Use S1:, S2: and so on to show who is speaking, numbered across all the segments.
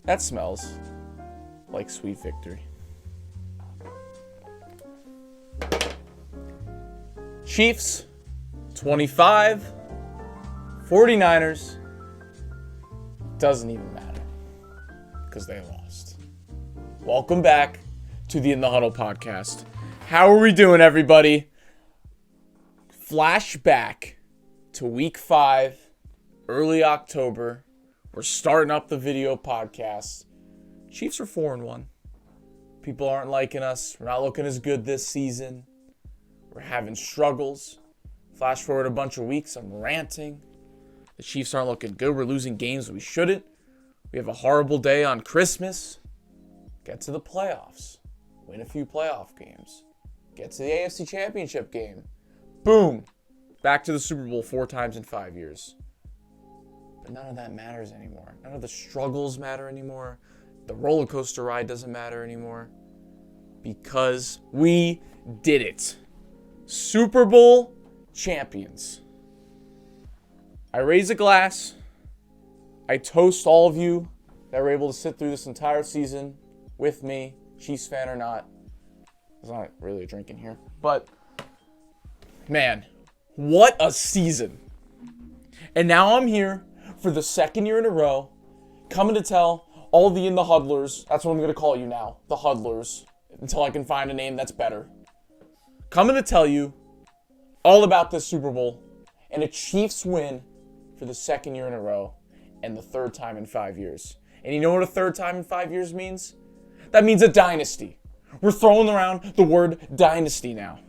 S1: That smells like sweet victory. Chiefs, 25. 49ers, doesn't even matter because they lost. Welcome back to the In the Huddle podcast. How are we doing, everybody? Flashback to week 5, early October. We're starting up the video podcast. Chiefs are 4-1. People aren't liking us. We're not looking as good this season. We're having struggles. Flash forward a bunch of weeks, I'm ranting. The Chiefs aren't looking good. We're losing games we shouldn't. We have a horrible day on Christmas. Get to the playoffs. Win a few playoff games. Get to the AFC Championship game. Boom. Back to the Super Bowl 4 times in 5 years. But none of that matters anymore. None of the struggles matter anymore. The roller coaster ride doesn't matter anymore. Because we did it. Super Bowl champions. I raise a glass. I toast all of you that were able to sit through this entire season with me, Chiefs fan or not. There's not really a drink in here. But, man, what a season. And now I'm here for the second year in a row, coming to tell all the In the Huddlers, that's what I'm going to call you now, the Huddlers, until I can find a name that's better. Coming to tell you all about this Super Bowl and a Chiefs win for the second year in a row and the third time in 5 years. And you know what a third time in 5 years means? That means a dynasty. We're throwing around the word dynasty now.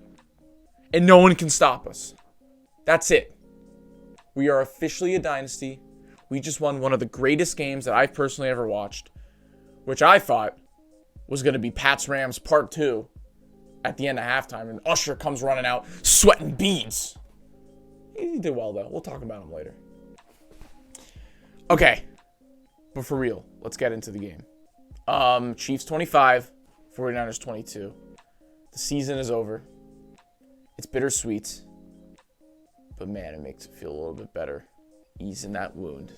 S1: And no one can stop us. That's it. We are officially a dynasty. We just won one of the greatest games that I've personally ever watched, which I thought was going to be Pats Rams Part 2 at the end of halftime. And Usher comes running out, sweating beads. He did well, though. We'll talk about him later. Okay, but for real, let's get into the game. Chiefs 25, 49ers 22. The season is over. It's bittersweet, but man, it makes it feel a little bit better. Easing that wound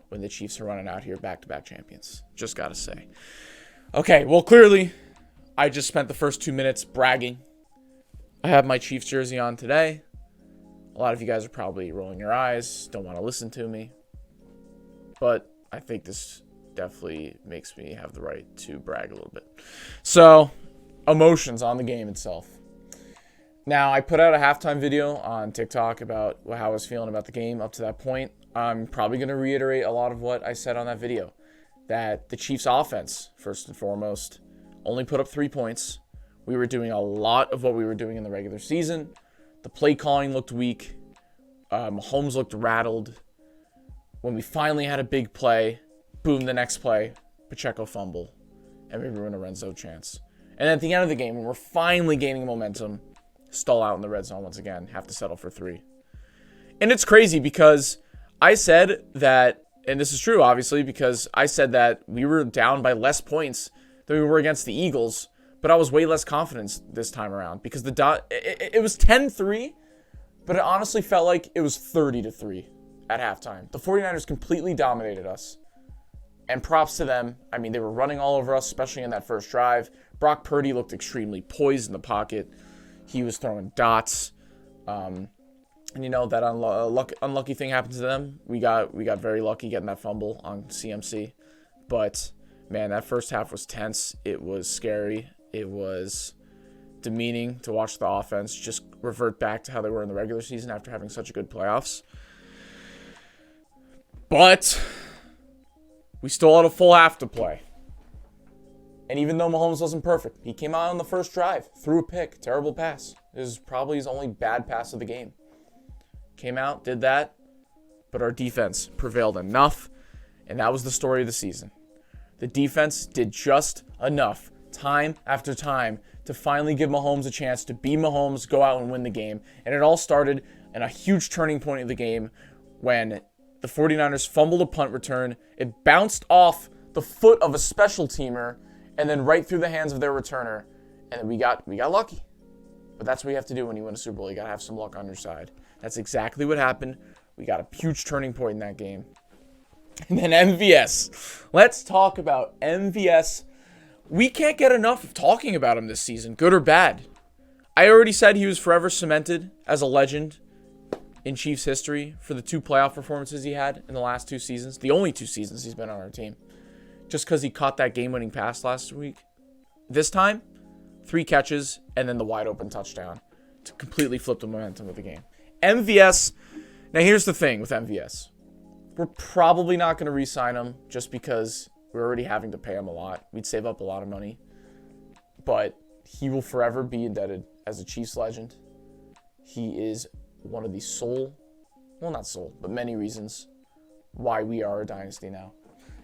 S1: when the Chiefs are running out here back-to-back champions. Just gotta say. Okay, well, clearly, I just spent the first 2 minutes bragging. I have my Chiefs jersey on today. A lot of you guys are probably rolling your eyes, don't want to listen to me. But I think this definitely makes me have the right to brag a little bit. So, emotions on the game itself. Now, I put out a halftime video on TikTok about how I was feeling about the game up to that point. I'm probably going to reiterate a lot of what I said on that video. That the Chiefs' offense, first and foremost, only put up 3 points. We were doing a lot of what we were doing in the regular season. The play calling looked weak. Mahomes looked rattled. When we finally had a big play, boom, the next play, Pacheco fumble, and we ruined a red zone chance. And at the end of the game, when we're finally gaining momentum, stall out in the red zone once again, have to settle for 3. And it's crazy because I said that, and this is true, obviously, because I said that we were down by less points than we were against the Eagles, but I was way less confident this time around because it was 10-3, but it honestly felt like it was 30-3 at halftime. The 49ers completely dominated us. And props to them. I mean, they were running all over us, especially in that first drive. Brock Purdy looked extremely poised in the pocket. He was throwing dots. And you know, that unlucky thing happened to them. We got very lucky getting that fumble on CMC. But, man, that first half was tense. It was scary. It was demeaning to watch the offense just revert back to how they were in the regular season after having such a good playoffs. But we still had a full half to play. And even though Mahomes wasn't perfect, he came out on the first drive, threw a pick, terrible pass. It was probably his only bad pass of the game. Came out, did that, but our defense prevailed enough, and that was the story of the season. The defense did just enough, time after time, to finally give Mahomes a chance to be Mahomes, go out and win the game. And it all started in a huge turning point of the game when the 49ers fumbled a punt return. It bounced off the foot of a special teamer and then right through the hands of their returner. And then we got lucky. But that's what you have to do when you win a Super Bowl. You got to have some luck on your side. That's exactly what happened. We got a huge turning point in that game. And then MVS Let's talk about MVS. We can't get enough of talking about him this season, good or bad. I already said he was forever cemented as a legend in Chiefs history for the 2 playoff performances he had in the last 2 seasons. The only 2 seasons he's been on our team. Just because he caught that game-winning pass last week. This time, 3 catches and then the wide-open touchdown to completely flip the momentum of the game. MVS, now here's the thing with MVS. We're probably not going to re-sign him just because we're already having to pay him a lot. We'd save up a lot of money. But he will forever be indebted as a Chiefs legend. He is one of the many reasons why we are a dynasty now.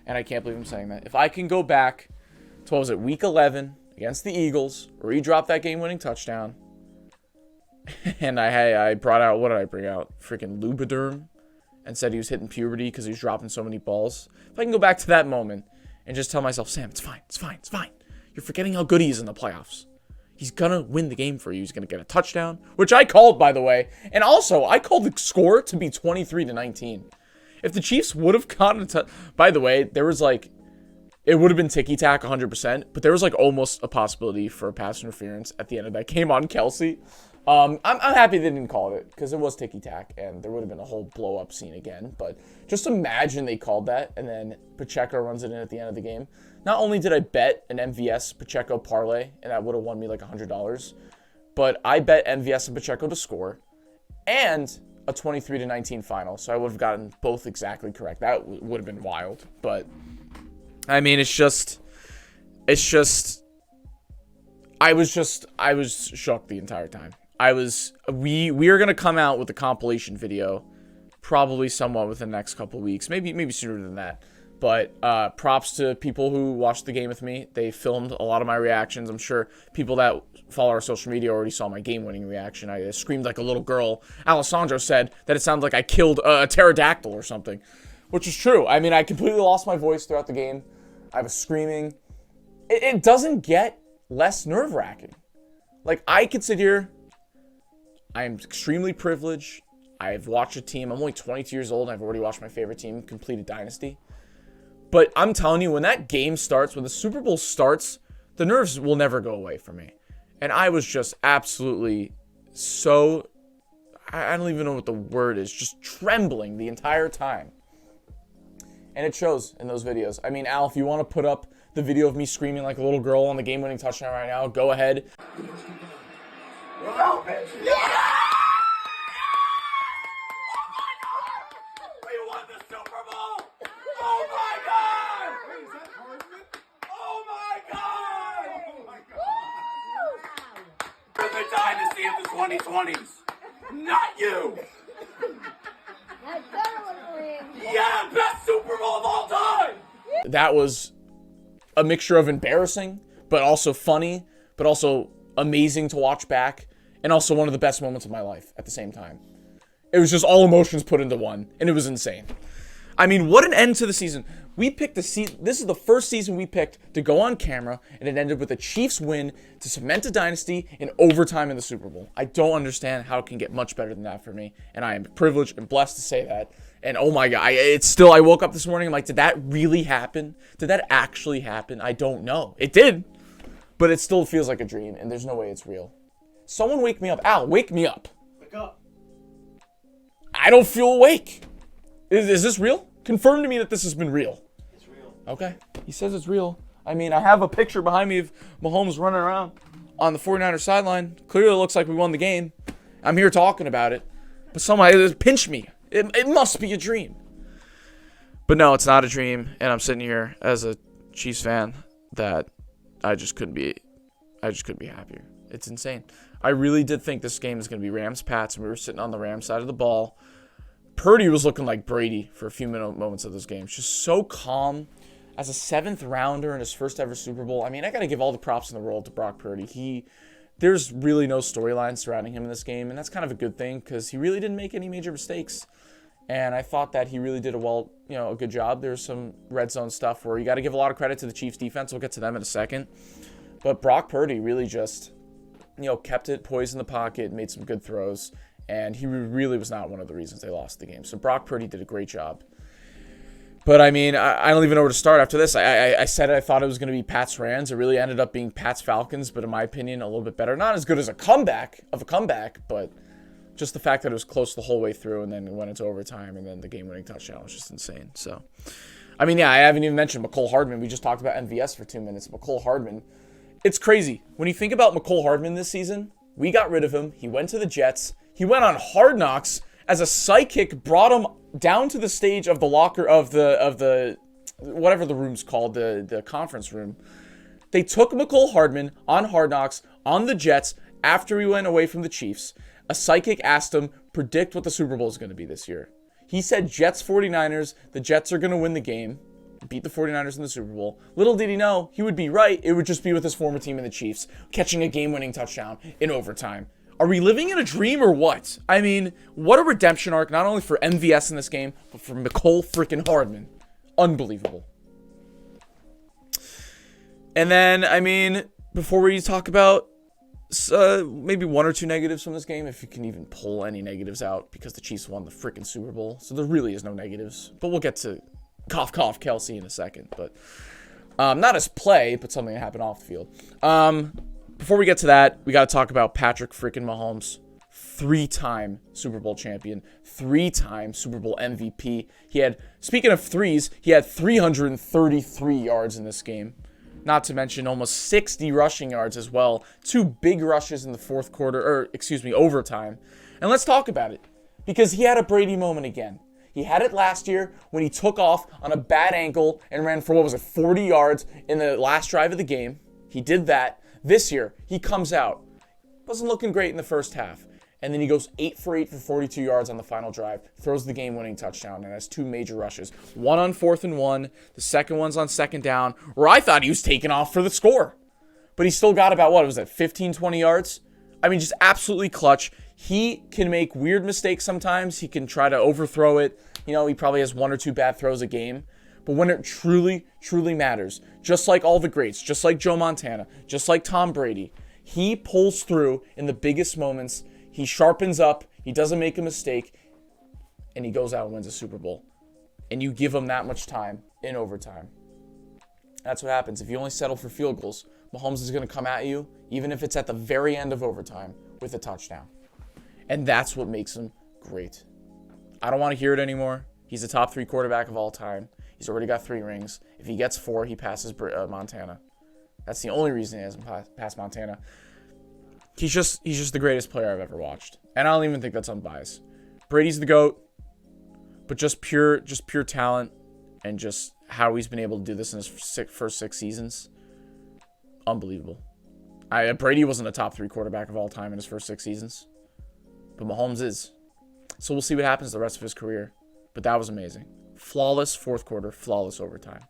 S1: And I can't believe I'm saying that. If I can go back to, week 11 against the Eagles, where he dropped that game-winning touchdown, and I brought out, what did I bring out? Freaking Lubriderm, and said he was hitting puberty because he was dropping so many balls. If I can go back to that moment and just tell myself, Sam, it's fine. You're forgetting how good he is in the playoffs. He's going to win the game for you. He's going to get a touchdown, which I called, by the way. And also, I called the score to be 23-19. If the Chiefs would have gotten by the way, there was it would have been ticky-tack 100%, but there was almost a possibility for a pass interference at the end of that game on Kelce. I'm happy they didn't call it because it was ticky-tack and there would have been a whole blow-up scene again. But just imagine they called that and then Pacheco runs it in at the end of the game. Not only did I bet an MVS Pacheco parlay, and that would have won me $100, but I bet MVS and Pacheco to score and a 23-19 final. So I would have gotten both exactly correct. That would have been wild. But I mean, it's just I was shocked the entire time. We are going to come out with a compilation video probably somewhat within the next couple weeks, maybe sooner than that. But props to people who watched the game with me. They filmed a lot of my reactions. I'm sure people that follow our social media already saw my game-winning reaction. I screamed like a little girl. Alessandro said that it sounded like I killed a pterodactyl or something, which is true. I mean, I completely lost my voice throughout the game. I was screaming. It doesn't get less nerve-wracking. I could sit here. I am extremely privileged. I've watched a team. I'm only 22 years old, and I've already watched my favorite team complete a dynasty. But I'm telling you, when that game starts, when the Super Bowl starts, the nerves will never go away from me. And I was just absolutely so, I don't even know what the word is, just trembling the entire time. And it shows in those videos. I mean, Al, if you want to put up the video of me screaming like a little girl on the game-winning touchdown right now, go ahead. Yeah!
S2: The dynasty of the 2020s, not you. Yeah, best Super Bowl of all time.
S1: That was a mixture of embarrassing, but also funny, but also amazing to watch back, and also one of the best moments of my life at the same time. It was just all emotions put into one, and it was insane. I mean, what an end to the season. We picked this is the first season we picked to go on camera, and it ended with a Chiefs win to cement a dynasty in overtime in the Super Bowl. I don't understand how it can get much better than that for me, and I am privileged and blessed to say that. And oh my God, I woke up this morning, I'm like, did that really happen? Did that actually happen? I don't know. It did, but it still feels like a dream, and there's no way it's real. Someone wake me up. Al, wake me up.
S2: Wake up.
S1: I don't feel awake. Is this real? Confirm to me that this has been real.
S2: It's real.
S1: Okay. He says it's real. I mean, I have a picture behind me of Mahomes running around on the 49ers sideline. Clearly looks like we won the game. I'm here talking about it. But somebody pinched me. It must be a dream. But no, it's not a dream. And I'm sitting here as a Chiefs fan that I just couldn't be happier. It's insane. I really did think this game was going to be Rams-Pats, and we were sitting on the Rams side of the ball. Purdy was looking like Brady for a few moments of this game. Just so calm. As a 7th rounder in his first ever Super Bowl, I mean, I got to give all the props in the world to Brock Purdy. There's really no storyline surrounding him in this game, and that's kind of a good thing because he really didn't make any major mistakes. And I thought that he really did a good job. There's some red zone stuff where you got to give a lot of credit to the Chiefs defense. We'll get to them in a second. But Brock Purdy really just, kept it poised in the pocket, made some good throws. And he really was not one of the reasons they lost the game. So Brock Purdy did a great job. But, I mean, I don't even know where to start after this. I said I thought it was going to be Pats Rams. It really ended up being Pats Falcons, but in my opinion, a little bit better. Not as good as a comeback, but just the fact that it was close the whole way through and then it went into overtime and then the game-winning touchdown was just insane. So, I mean, yeah, I haven't even mentioned Mecole Hardman. We just talked about MVS for 2 minutes. Mecole Hardman, it's crazy. When you think about Mecole Hardman this season, we got rid of him. He went to the Jets. He went on Hard Knocks as a psychic, brought him down to the stage of the locker of the whatever the room's called, the conference room. They took Mecole Hardman on Hard Knocks on the Jets after he went away from the Chiefs. A psychic asked him, predict what the Super Bowl is going to be this year. He said Jets 49ers, the Jets are going to win the game, beat the 49ers in the Super Bowl. Little did he know, he would be right. It would just be with his former team in the Chiefs, catching a game-winning touchdown in overtime. Are we living in a dream or what? I mean, what a redemption arc, not only for MVS in this game, but for Mecole freaking Hardman. Unbelievable. And then, I mean, before we talk about maybe one or two negatives from this game, if you can even pull any negatives out, because the Chiefs won the freaking Super Bowl, so there really is no negatives. But we'll get to cough Kelce in a second. But not as play, but something that happened off the field. Before we get to that, we got to talk about Patrick freaking Mahomes, 3-time Super Bowl champion, 3-time Super Bowl MVP. Speaking of threes, he had 333 yards in this game. Not to mention almost 60 rushing yards as well. 2 big rushes in the fourth quarter, overtime. And let's talk about it, because he had a Brady moment again. He had it last year when he took off on a bad ankle and ran for, 40 yards in the last drive of the game. He did that. This year, he comes out. Wasn't looking great in the first half. And then he goes 8 for 8 for 42 yards on the final drive, throws the game-winning touchdown, and has 2 major rushes. One on 4th and 1, the second one's on 2nd down, where I thought he was taking off for the score. But he still got about, 15, 20 yards? I mean, just absolutely clutch. He can make weird mistakes sometimes. He can try to overthrow it. He probably has 1 or 2 bad throws a game. But when it truly, truly matters, just like all the greats, just like Joe Montana, just like Tom Brady, he pulls through in the biggest moments. He sharpens up. He doesn't make a mistake. And he goes out and wins a Super Bowl. And you give him that much time in overtime. That's what happens. If you only settle for field goals, Mahomes is going to come at you, even if it's at the very end of overtime, with a touchdown. And that's what makes him great. I don't want to hear it anymore. He's a top 3 quarterback of all time. He's already got 3 rings. If he gets 4, he passes Montana. That's the only reason he hasn't passed Montana. He's just the greatest player I've ever watched. And I don't even think that's unbiased. Brady's the GOAT, but just pure talent and just how he's been able to do this in his first 6 seasons. Unbelievable. Brady wasn't a top 3 quarterback of all time in his first 6 seasons, but Mahomes is. So we'll see what happens the rest of his career. But that was amazing. Flawless fourth quarter, flawless overtime.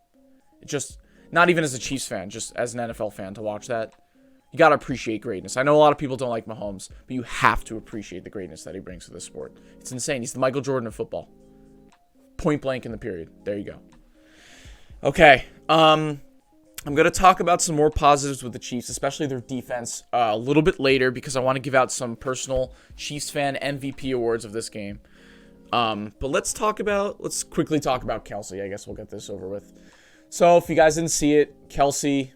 S1: Not even as a Chiefs fan, just as an NFL fan to watch that. You got to appreciate greatness. I know a lot of people don't like Mahomes, but you have to appreciate the greatness that he brings to the sport. It's insane. He's the Michael Jordan of football. Point blank in the period. There you go. Okay. I'm going to talk about some more positives with the Chiefs, especially their defense, a little bit later, because I want to give out some personal Chiefs fan MVP awards of this game. But let's quickly talk about Kelce. I guess we'll get this over with. So if you guys didn't see it, Kelce,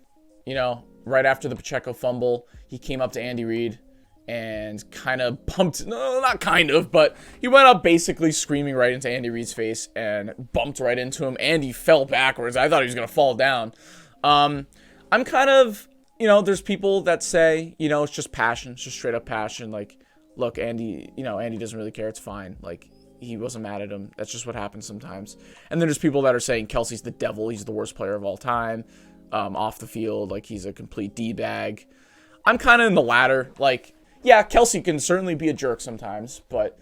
S1: right after the Pacheco fumble, he came up to Andy Reid and kind of bumped, no, not kind of, but he went up basically screaming right into Andy Reid's face and bumped right into him. Andy fell backwards. I thought he was going to fall down. I'm kind of, there's people that say, it's just passion. It's just straight up passion. Like, look, Andy doesn't really care. It's fine. Like, he wasn't mad at him. That's just what happens sometimes. And then there's people that are saying Kelce's the devil. He's the worst player of all time. Off the field, like he's a complete D-bag. I'm kind of in the latter. Like, yeah, Kelce can certainly be a jerk sometimes, but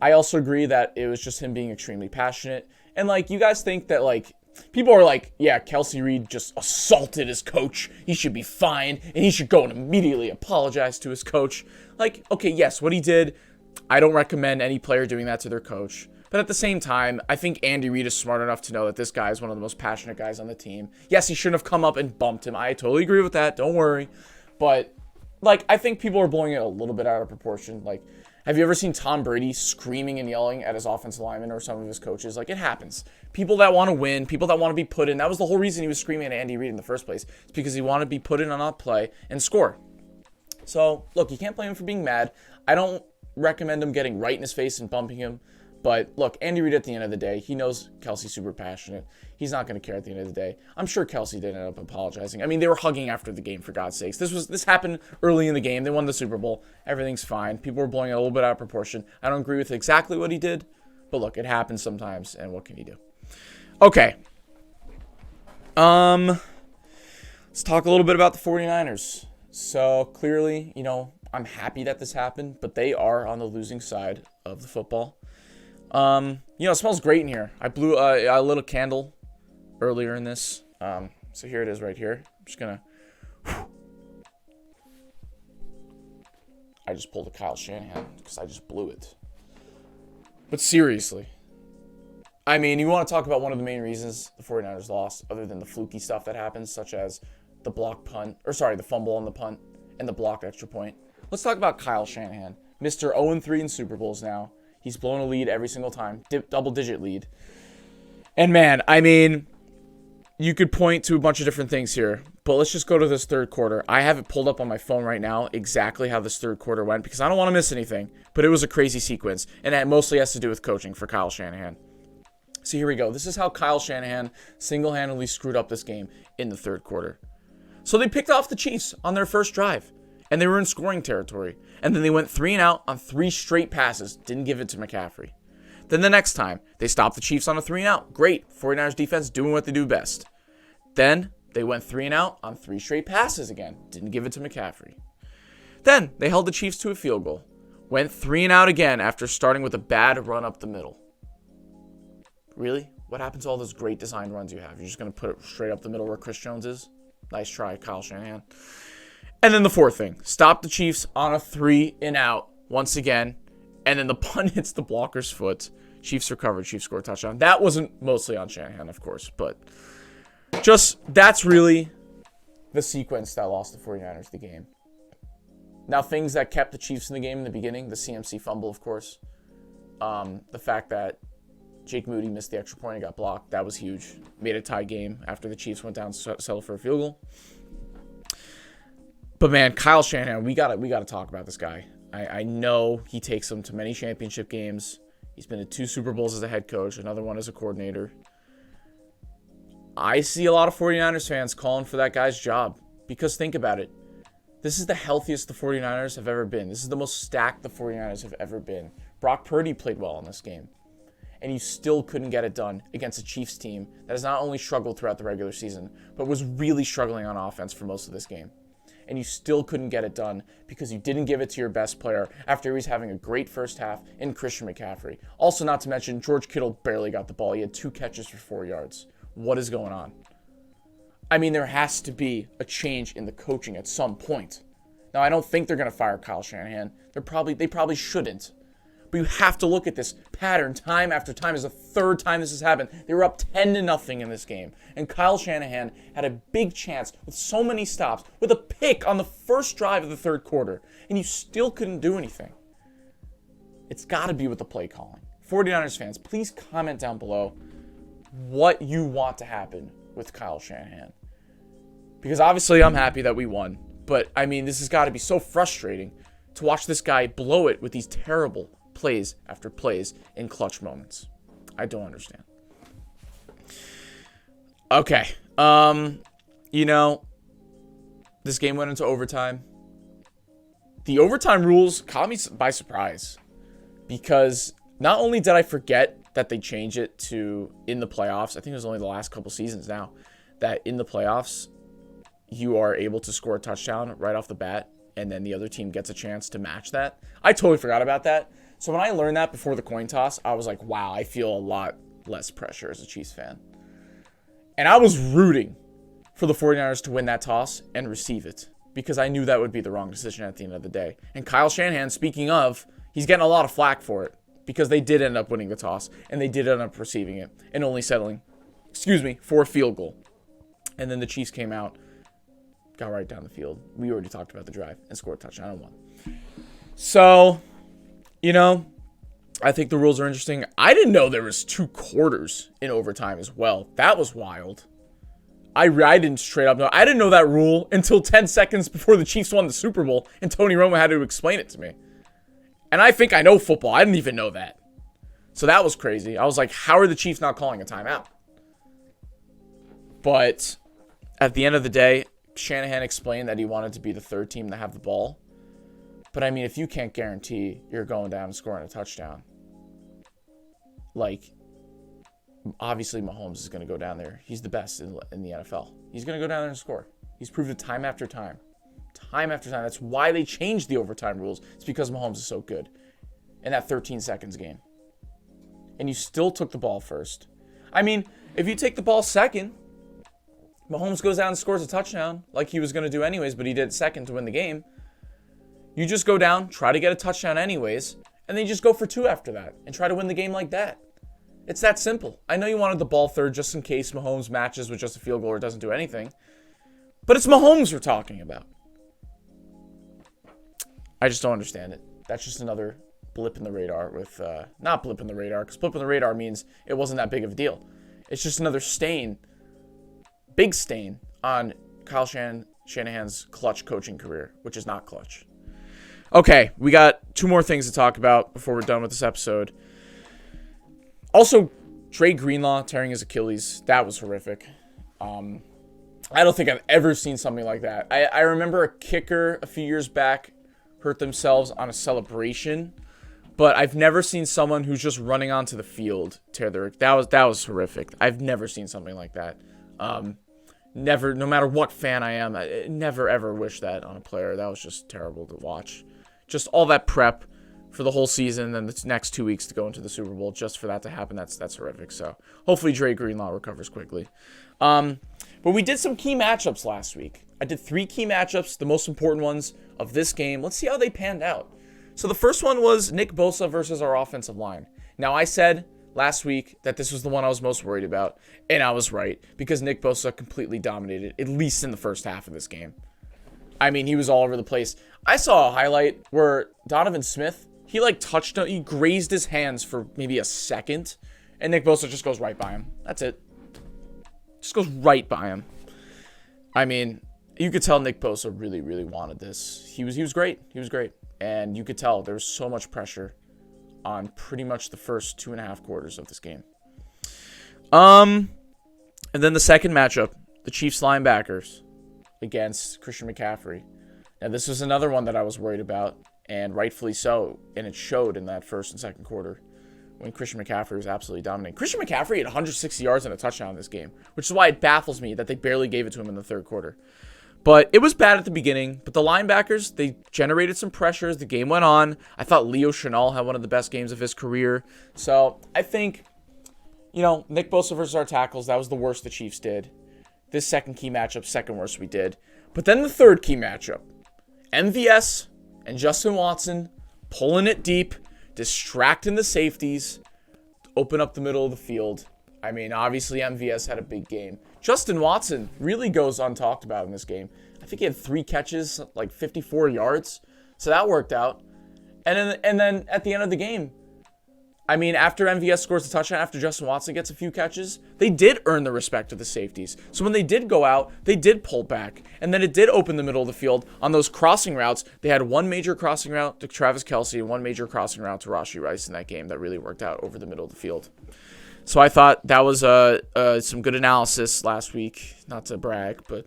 S1: I also agree that it was just him being extremely passionate. And, like, you guys think that, like, people are like, yeah, Kelce Reid just assaulted his coach. He should be fined, and he should go and immediately apologize to his coach. Like, okay, yes, what he did, I don't recommend any player doing that to their coach. But at the same time, I think Andy Reid is smart enough to know that this guy is one of the most passionate guys on the team. Yes, he shouldn't have come up and bumped him. I totally agree with that. Don't worry. But, like, I think people are blowing it a little bit out of proportion. Like, Have you ever seen Tom Brady screaming and yelling at his offensive lineman or some of his coaches? Like, it happens. People that want to win, people that want to be put in. That was the whole reason he was screaming at Andy Reid in the first place. It's because he wanted to be put in on a play and score. So, look, you can't blame him for being mad. I don't recommend him getting right in his face and bumping him. But, look, Andy Reid at the end of the day, he knows Kelce's super passionate. He's not going to care at the end of the day. I'm sure Kelce did end up apologizing. I mean, they were hugging after the game, for God's sakes. This happened early in the game. They won the Super Bowl. Everything's fine. People were blowing it a little bit out of proportion. I don't agree with exactly what he did. But, look, it happens sometimes, and what can you do? Okay. Let's talk a little bit about the 49ers. So, clearly, I'm happy that this happened, but they are on the losing side of the football. It smells great in here. I blew a little candle earlier in this. So here it is right here. I'm just going to... I just pulled a Kyle Shannahan because I just blew it. But seriously. I mean, you want to talk about one of the main reasons the 49ers lost, other than the fluky stuff that happens, such as the the fumble on the punt and the blocked extra point. Let's talk about Kyle Shannahan. Mr. 0-3 in Super Bowls now. He's blown a lead every single time, double-digit lead. And man, I mean, you could point to a bunch of different things here, but let's just go to this third quarter. I have it pulled up on my phone right now exactly how this third quarter went because I don't want to miss anything, but it was a crazy sequence, and that mostly has to do with coaching for Kyle Shannahan. So here we go. This is how Kyle Shannahan single-handedly screwed up this game in the third quarter. So they picked off the Chiefs on their first drive, and they were in scoring territory. And then they went 3 and out on 3 straight passes. Didn't give it to McCaffrey. Then the next time, they stopped the Chiefs on a 3 and out. Great. 49ers defense doing what they do best. Then they went 3 and out on 3 straight passes again. Didn't give it to McCaffrey. Then they held the Chiefs to a field goal. Went 3 and out again after starting with a bad run up the middle. Really? What happened to all those great designed runs you have? You're just going to put it straight up the middle where Chris Jones is? Nice try, Kyle Shanahan. And then the fourth thing, stop the Chiefs on a 3 and out once again, and then the punt hits the blocker's foot. Chiefs recovered, Chiefs score a touchdown. That wasn't mostly on Shanahan, of course, but that's really the sequence that lost the 49ers the game. Now, things that kept the Chiefs in the game in the beginning, the CMC fumble, of course. The fact that Jake Moody missed the extra point and got blocked, that was huge. Made a tie game after the Chiefs went down to settle for a field goal. But man, Kyle Shanahan, we gotta talk about this guy. I know he takes them to many championship games. He's been to 2 Super Bowls as a head coach, another one as a coordinator. I see a lot of 49ers fans calling for that guy's job. Because think about it. This is the healthiest the 49ers have ever been. This is the most stacked the 49ers have ever been. Brock Purdy played well in this game. And you still couldn't get it done against a Chiefs team that has not only struggled throughout the regular season, but was really struggling on offense for most of this game. And you still couldn't get it done because you didn't give it to your best player after he was having a great first half in Christian McCaffrey. Also, not to mention, George Kittle barely got the ball. He had 2 catches for 4 yards. What is going on? I mean, there has to be a change in the coaching at some point. Now, I don't think they're going to fire Kyle Shanahan. They probably shouldn't. But you have to look at this pattern time after time. It's the third time this has happened. They were up 10-0 in this game. And Kyle Shanahan had a big chance with so many stops, with a pick on the first drive of the third quarter. And you still couldn't do anything. It's got to be with the play calling. 49ers fans, please comment down below what you want to happen with Kyle Shanahan. Because obviously I'm happy that we won. But, I mean, this has got to be so frustrating to watch this guy blow it with these terrible plays after plays in clutch moments. I don't understand. Okay. This game went into overtime. The overtime rules caught me by surprise because not only did I forget that they changed it to in the playoffs, I think it was only the last couple seasons now, that in the playoffs, you are able to score a touchdown right off the bat, and then the other team gets a chance to match that. I totally forgot about that. So when I learned that before the coin toss, I was like, wow, I feel a lot less pressure as a Chiefs fan. And I was rooting for the 49ers to win that toss and receive it because I knew that would be the wrong decision at the end of the day. And Kyle Shanahan, speaking of, he's getting a lot of flack for it because they did end up winning the toss and they did end up receiving it and only settling, for a field goal. And then the Chiefs came out, got right down the field. We already talked about the drive and scored a touchdown and won. So I think the rules are interesting. I didn't know there was 2 quarters in overtime as well. That was wild. I didn't straight up know. I didn't know that rule until 10 seconds before the Chiefs won the Super Bowl, and Tony Romo had to explain it to me. And I think I know football. I didn't even know that. So that was crazy. I was like, how are the Chiefs not calling a timeout? But at the end of the day, Shanahan explained that he wanted to be the 3rd team to have the ball. But, I mean, if you can't guarantee you're going down and scoring a touchdown, like, obviously Mahomes is going to go down there. He's the best in the NFL. He's going to go down there and score. He's proved it time after time. Time after time. That's why they changed the overtime rules. It's because Mahomes is so good in that 13 seconds game. And you still took the ball first. I mean, if you take the ball second, Mahomes goes down and scores a touchdown like he was going to do anyways, but he did second to win the game. You just go down, try to get a touchdown anyways, and then you just go for 2 after that and try to win the game like that. It's that simple. I know you wanted the ball third just in case Mahomes matches with just a field goal or doesn't do anything, but it's Mahomes we're talking about. I just don't understand it. That's just another blip in the radar with, not blip in the radar, because blip in the radar means it wasn't that big of a deal. It's just another stain, big stain, on Kyle Shanahan's clutch coaching career, which is not clutch. Okay, we got 2 more things to talk about before we're done with this episode. Also, Dre Greenlaw tearing his Achilles. That was horrific. I don't think I've ever seen something like that. I remember a kicker a few years back hurt themselves on a celebration, but I've never seen someone who's just running onto the field tear their... That was horrific. I've never seen something like that. Never, no matter what fan I am, I never ever wish that on a player. That was just terrible to watch. Just all that prep for the whole season, and then the next 2 weeks to go into the Super Bowl, just for that to happen, that's horrific. So hopefully Dre Greenlaw recovers quickly. But we did some key matchups last week. I did 3 key matchups, the most important ones of this game. Let's see how they panned out. So the first one was Nick Bosa versus our offensive line. Now, I said last week that this was the one I was most worried about, and I was right, because Nick Bosa completely dominated, at least in the first half of this game. I mean, he was all over the place. I saw a highlight where Donovan Smith, he grazed his hands for maybe a second, and Nick Bosa just goes right by him. That's it. Just goes right by him. I mean, you could tell Nick Bosa really, really wanted this. He was great. He was great. And you could tell there was so much pressure on pretty much the first 2.5 quarters of this game. And then the second matchup, the Chiefs linebackers against Christian McCaffrey. Now, this was another one that I was worried about, and rightfully so, and it showed in that first and second quarter when Christian McCaffrey was absolutely dominating. Christian McCaffrey had 160 yards and a touchdown in this game, which is why it baffles me that they barely gave it to him in the third quarter. But it was bad at the beginning. But the linebackers, they generated some pressures. The game went on. I thought Leo Chenal had one of the best games of his career. So I think, Nick Bosa versus our tackles, that was the worst the Chiefs did. This second key matchup, second worst we did. But then the third key matchup, MVS and Justin Watson pulling it deep, distracting the safeties, open up the middle of the field. I mean, obviously MVS had a big game. Justin Watson really goes untalked about in this game. I think he had 3 catches, like 54 yards. So that worked out. And then at the end of the game, I mean, after MVS scores a touchdown, after Justin Watson gets a few catches, they did earn the respect of the safeties. So when they did go out, they did pull back. And then it did open the middle of the field. On those crossing routes, they had one major crossing route to Travis Kelce and one major crossing route to Rashee Rice in that game that really worked out over the middle of the field. So I thought that was some good analysis last week. Not to brag, but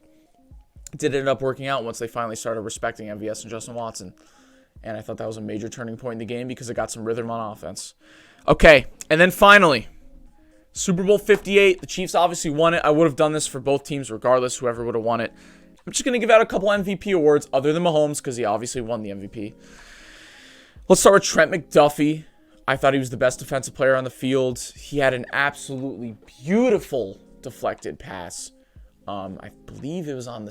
S1: it did end up working out once they finally started respecting MVS and Justin Watson. And I thought that was a major turning point in the game because it got some rhythm on offense. Okay, and then finally, Super Bowl 58. The Chiefs obviously won it. I would have done this for both teams regardless, whoever would have won it. I'm just going to give out a couple MVP awards other than Mahomes because he obviously won the MVP. Let's start with Trent McDuffie. I thought he was the best defensive player on the field. He had an absolutely beautiful deflected pass. I believe it was on the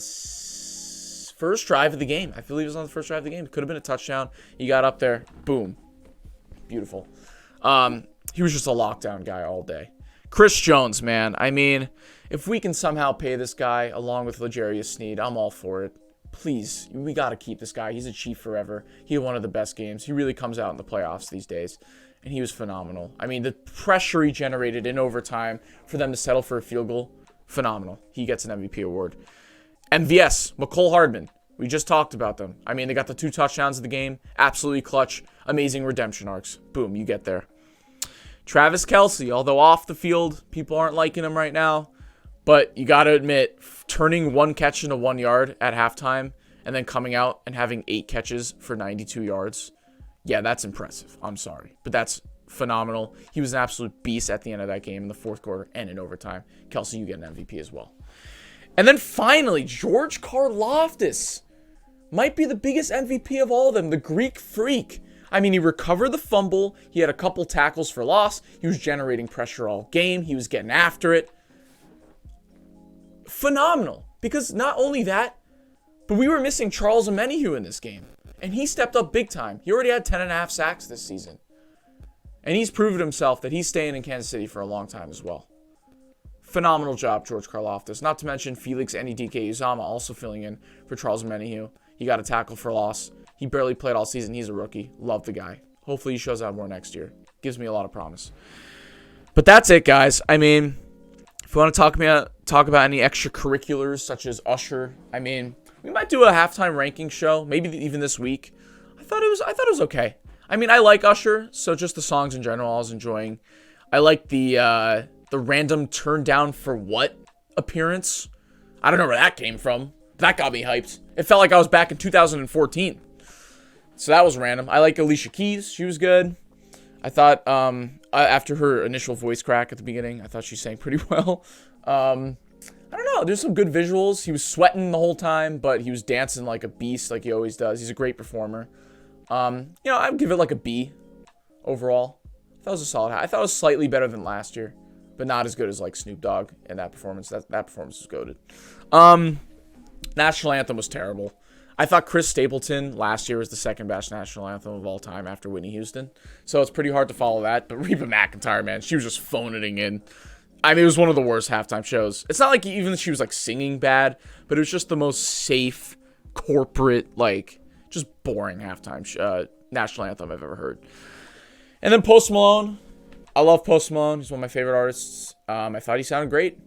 S1: first drive of the game. It could have been a touchdown. He got up there. Boom. Beautiful. He was just a lockdown guy all day. Chris Jones, man. I mean, if we can somehow pay this guy along with L'Jarius Sneed, I'm all for it. please, we got to keep this guy. He's a Chief forever. He had one of the best games. He really comes out in the playoffs these days, and he was phenomenal. I mean, the pressure he generated in overtime for them to settle for a field goal, phenomenal. He gets an MVP award. MVS, Mecole Hardman. We just talked about them. I mean, they got the 2 touchdowns of the game. Absolutely clutch. Amazing redemption arcs. Boom, you get there. Travis Kelce, although off the field, people aren't liking him right now. But you got to admit, turning 1 catch into 1 yard at halftime and then coming out and having 8 catches for 92 yards, yeah, that's impressive. I'm sorry. But that's phenomenal. He was an absolute beast at the end of that game in the fourth quarter and in overtime. Kelce, you get an MVP as well. And then finally, George Karlaftis might be the biggest MVP of all of them, the Greek Freak. I mean, he recovered the fumble. He had a couple tackles for loss. He was generating pressure all game. He was getting after it. Phenomenal. Because not only that, but we were missing Charles Omenihu in this game. And he stepped up big time. He already had 10.5 sacks this season. And he's proven himself that he's staying in Kansas City for a long time as well. Phenomenal job, George Karlaftis. Not to mention Felix Anudike-Uzomah also filling in for Charles Omenihu. He got a tackle for loss. He barely played all season. He's a rookie. Love the guy. Hopefully he shows out more next year. Gives me a lot of promise. But that's it, guys. I mean, if you want to talk about any extracurriculars such as Usher, I mean, we might do a halftime ranking show, maybe even this week. I thought it was okay. I mean, I like Usher, so just the songs in general I was enjoying. I like the random turn down for what appearance. I don't know where that came from. That got me hyped. It felt like I was back in 2014. So that was random. I like Alicia Keys. She was good. I thought after her initial voice crack at the beginning, I thought she sang pretty well. I don't know. There's some good visuals. He was sweating the whole time, but he was dancing like a beast like he always does. He's a great performer. I'd give it like a B overall. That was a solid. I thought it was slightly better than last year, but not as good as like Snoop Dogg in that performance. That performance was goated. National anthem was terrible. I thought Chris Stapleton last year was the second best national anthem of all time after Whitney Houston. So it's pretty hard to follow that. But Reba McEntire, man, she was just phoning it in. I mean, it was one of the worst halftime shows. It's not like even she was like singing bad, but it was just the most safe, corporate, like just boring halftime national anthem I've ever heard. And then Post Malone. I love Post Malone. He's one of my favorite artists. I thought he sounded great.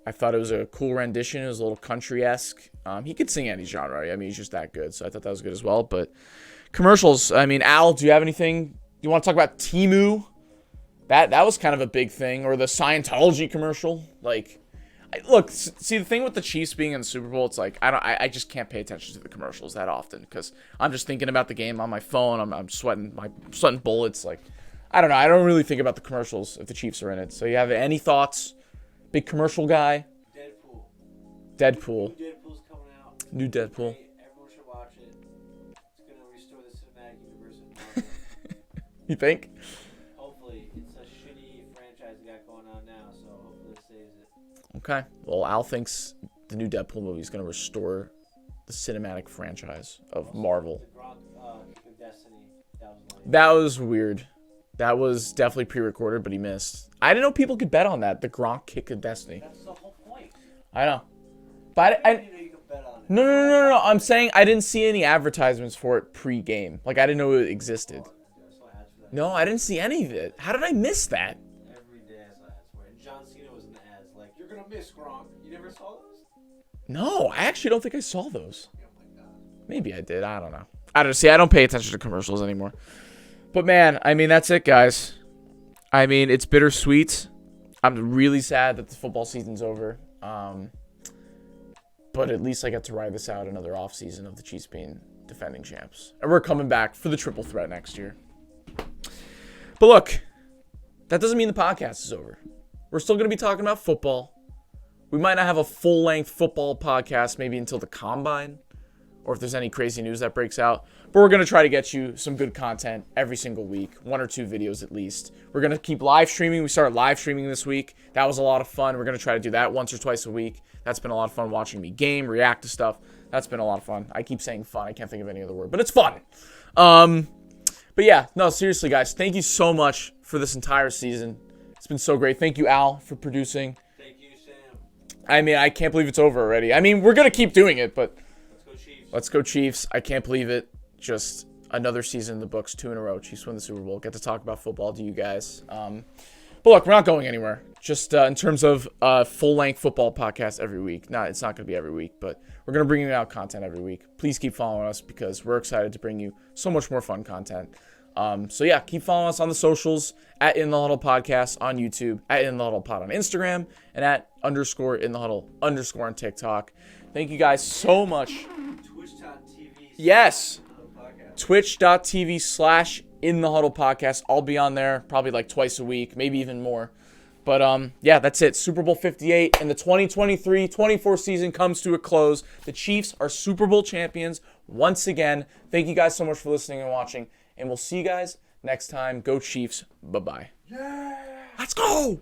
S1: I thought it was a cool rendition. It was a little country-esque. He could sing any genre. I mean, he's just that good. So I thought that was good as well. But commercials. I mean, Al, do you have anything? You want to talk about Temu? That was kind of a big thing. Or the Scientology commercial. Like, look, see, the thing with the Chiefs being in the Super Bowl, it's like, I just can't pay attention to the commercials that often. Because I'm just thinking about the game on my phone. I'm sweating bullets. Like, I don't know. I don't really think about the commercials if the Chiefs are in it. So you have any thoughts? Big commercial guy. Deadpool.
S3: New Deadpool's coming out.
S1: New Deadpool.
S3: Everyone should watch it. It's going to restore the cinematic universe of Marvel.
S1: You think?
S3: Hopefully. It's a shitty franchise they got going on now, so hopefully it saves it.
S1: Okay. Well, Al thinks the new Deadpool movie is going to restore the cinematic franchise of Marvel.
S3: The Gronk Kick of Destiny.
S1: That was weird. That was definitely pre-recorded, but he missed. I didn't know people could bet on that. The Gronk Kick of Destiny.
S3: That's the whole point.
S1: I know. But I
S3: didn't know you could bet on it.
S1: No. I'm saying I didn't see any advertisements for it pre-game. Like, I didn't know it existed. No, I didn't see any of it. How did I miss that?
S3: Every day I saw ads for it. And John Cena was in the ads. Like, you're going to miss Gronk. You never saw those?
S1: No, I actually don't think I saw those.
S3: Oh, my God.
S1: Maybe I did. I don't know. I don't pay attention to commercials anymore. But, man, I mean, that's it, guys. I mean, it's bittersweet. I'm really sad that the football season's over. But at least I get to ride this out another offseason of the Chiefs being defending champs. And we're coming back for the triple threat next year. But look, that doesn't mean the podcast is over. We're still going to be talking about football. We might not have a full-length football podcast maybe until the Combine, or if there's any crazy news that breaks out. But we're going to try to get you some good content every single week, 1 or 2 videos at least. We're going to keep live streaming. We started live streaming this week. That was a lot of fun. We're going to try to do that once or twice a week. That's been a lot of fun watching me game, react to stuff. That's been a lot of fun. I keep saying fun. I can't think of any other word, but it's fun. But yeah, no, seriously, guys, thank you so much for this entire season. It's been so great. Thank you, Al, for producing.
S3: Thank you, Sam.
S1: I mean, I can't believe it's over already. I mean, we're going to keep doing it, but
S3: Let's go
S1: Let's go Chiefs. I can't believe it. Just another season in the books, 2 in a row. Chiefs win the Super Bowl. Get to talk about football to you guys. But look, we're not going anywhere. Just in terms of full-length football podcast every week. It's not going to be every week, but we're going to bring you out content every week. Please keep following us because we're excited to bring you so much more fun content. So yeah, keep following us on the socials at In the Huddle Podcast on YouTube, at In the Huddle Pod on Instagram, and at _In the Huddle _ on TikTok. Thank you guys so much.
S3: Twitch.tv.
S1: Yes. Twitch.tv/In the Huddle Podcast. I'll be on there probably like twice a week, maybe even more. But yeah, that's it. Super Bowl 58 and the 2023-24 season comes to a close. The Chiefs are Super Bowl champions once again. Thank you guys so much for listening and watching, and we'll see you guys next time. Go Chiefs. Bye-bye. Yeah. Let's go.